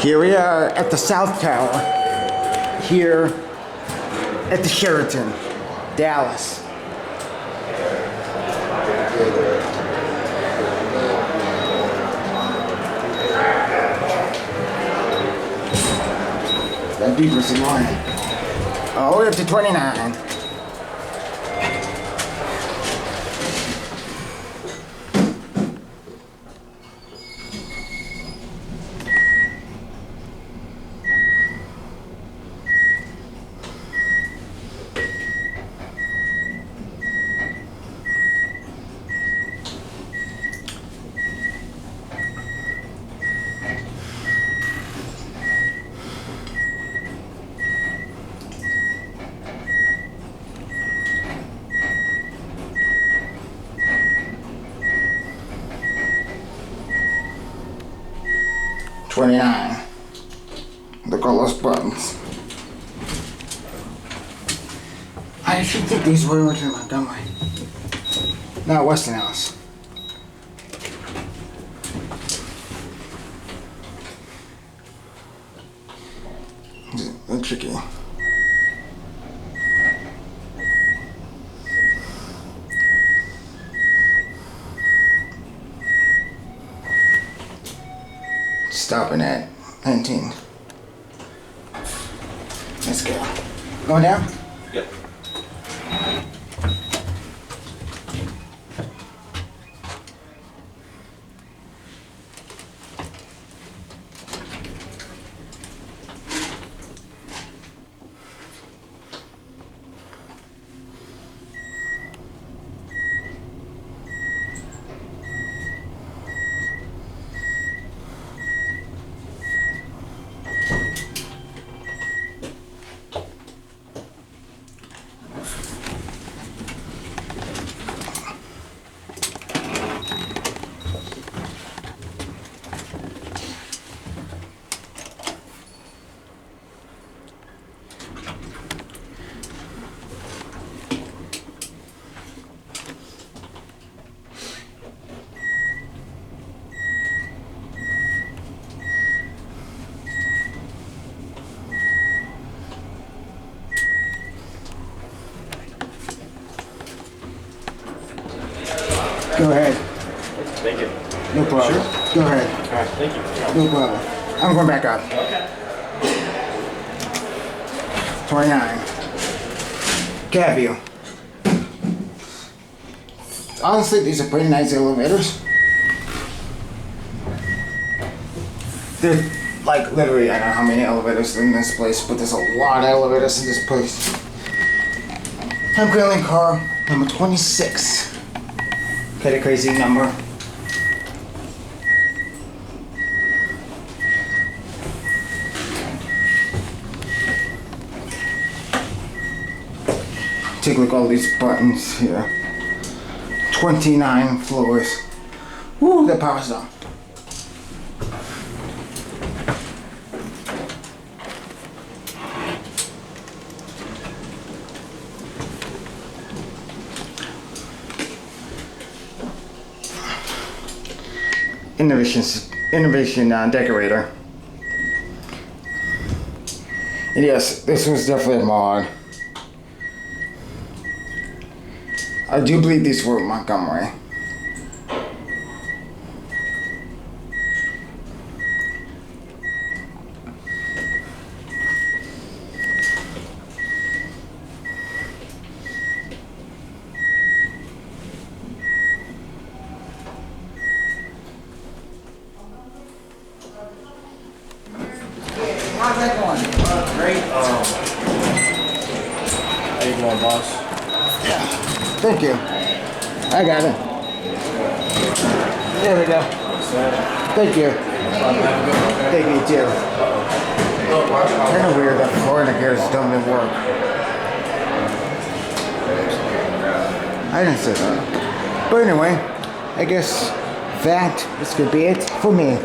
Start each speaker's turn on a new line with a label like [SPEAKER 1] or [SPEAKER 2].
[SPEAKER 1] Here we are at the South Tower, here at the Sheraton, Dallas. That beat was annoying. Oh, we're up to 29. Look at all those buttons. I should think these were original Montgomery. Not Westinghouse. They're tricky. Stopping at 19. Let's go. Going down?
[SPEAKER 2] Yep.
[SPEAKER 1] Go ahead.
[SPEAKER 2] Thank you.
[SPEAKER 1] No problem.
[SPEAKER 2] Sure.
[SPEAKER 1] Go ahead.
[SPEAKER 2] All right, thank you.
[SPEAKER 1] No problem. I'm going back up.
[SPEAKER 2] Okay.
[SPEAKER 1] 29. Cab view. Honestly, these are pretty nice elevators. They're like literally, I don't know how many elevators in this place, but there's a lot of elevators in this place. I'm currently in car number 26. Got a crazy number. Take a look at all these buttons here. 29 floors. Woo, the power's on. Innovation Decorator. And yes, this was definitely a mod. I do believe these were Montgomery. How's that going?
[SPEAKER 2] Great. How you going, boss?
[SPEAKER 1] Yeah. Thank you. I got it. There we go. Thank you. Thank you too. Kind of weird that Florida gears don't even work. I didn't say that. But anyway, I guess that is gonna be it for me.